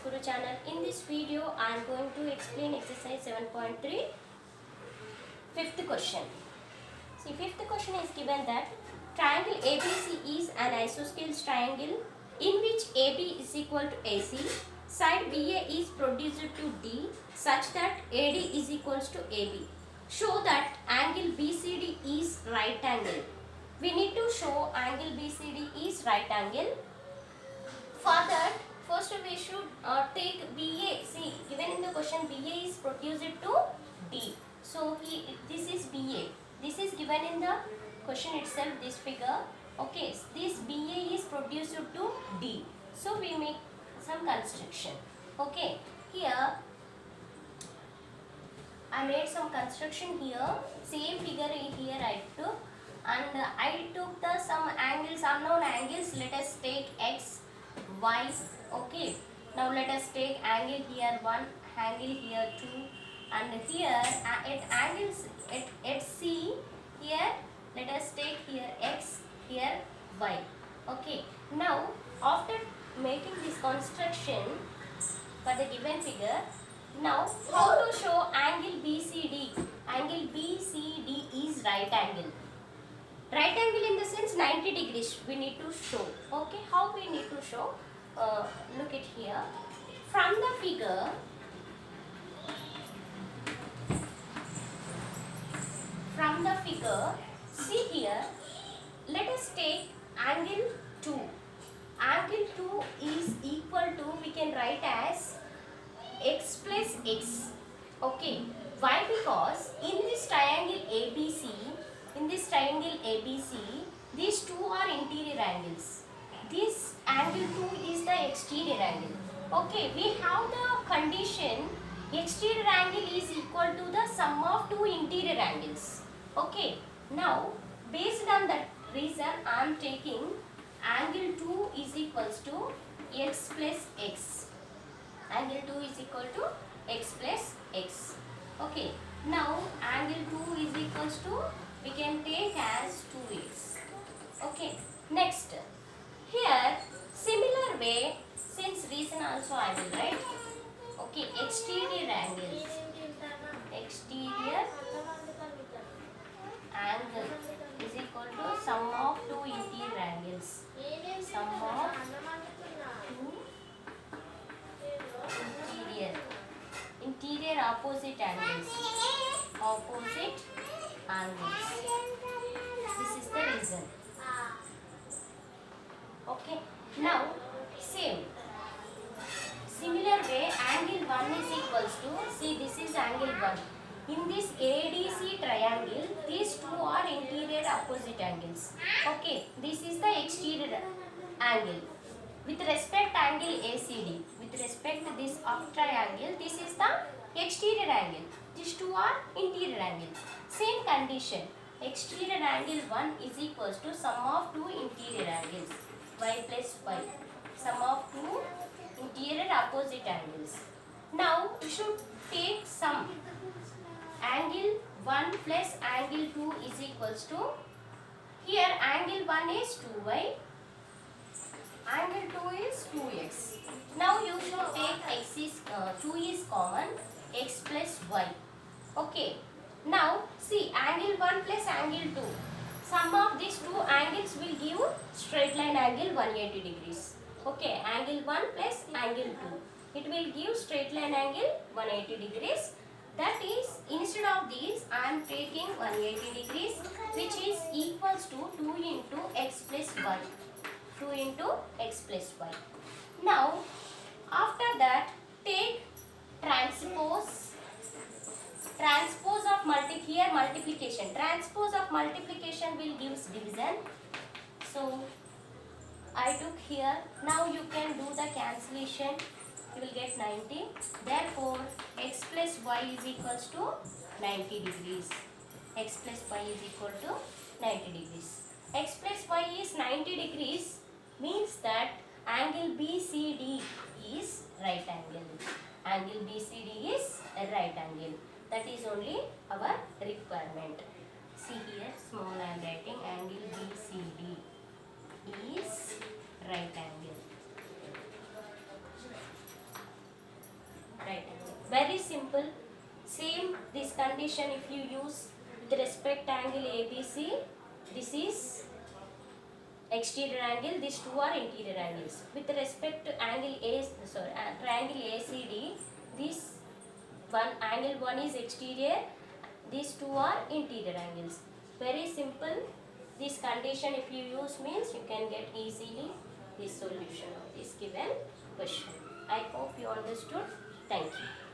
Guru channel. In this video, I am going to explain exercise 7.3, fifth question. See, fifth question is given that triangle ABC is an isosceles triangle in which AB is equal to AC. Side BA is produced to D such that AD is equals to AB. Show that angle BCD is right angle. We need to show angle BCD is right angle. For that, first we should take BA. See, given in the question, BA is produced to D. So this is BA. This is given in the question itself, this figure. Okay, this BA is produced to D. So we make some construction. Okay, here I made some construction here. Same figure here I took, and I took the some angles, unknown angles. Let us take X, Y. Okay, now let us take angle here 1, angle here 2, and here at angles at C, here let us take here X, here Y. Okay, now after making this construction for the given figure, now how to show angle BCD? Angle BCD is right angle. Right angle in the sense 90 degrees we need to show. Okay, how we need to show? Look at here. From the figure, see here, let us take angle 2. Angle 2 is equal to, we can write as x plus x. Okay, why? Because in this triangle ABC, these two are interior angles. This angle 2 is the exterior angle. Okay, we have the condition exterior angle is equal to the sum of two interior angles. Okay, now based on that reason I am taking angle 2 is equals to x plus x. Angle 2 is equal to x plus x. Okay, now angle 2 is equals to, we can take as 2x. Okay, next here similar way, since reason also I will write. Okay, exterior angles. Exterior angle is equal to sum of two interior angles. Sum of two interior opposite angles. Opposite angles. This is the reason. Okay, now same. Similar way, angle 1 is equals to, see this is angle 1. In this ADC triangle, these two are interior opposite angles. Okay, this is the exterior angle. With respect angle ACD, with respect to this up triangle, this is the exterior angle. These two are interior angles. Same condition, exterior angle 1 is equals to sum of two interior angles, y plus y. Sum of two interior opposite angles. Now we should take sum. Angle 1 plus angle 2 is equals to, here angle 1 is 2y, angle 2 is 2x. Now you should take x is 2 is common, x plus y. Okay, now see angle 1 plus angle 2. Sum of these two angles will give straight line angle 180 degrees. Okay, angle 1 plus angle 2. It will give straight line angle 180 degrees. That is, instead of this, I am taking 180 degrees, which is equals to 2 into x plus y. 2 into x plus y. Now, after that, take transpose. Transpose of here multiplication. Transpose of multiplication will give division. So, I took here. Now you can do the cancellation. You will get 90. Therefore, x plus y is equals to 90 degrees. X plus y is equal to 90 degrees. X plus y is 90 degrees means that angle BCD is right angle. Angle BCD is a right angle. That is only our requirement. See here, small I am writing, angle BCD is right angle. Same this condition if you use with respect angle ABC, this is exterior angle, these two are interior angles. With respect to angle triangle ACD, this angle 1 is exterior, these two are interior angles. Very simple. This condition if you use means you can get easily this solution of this given question. I hope you understood. Thank you.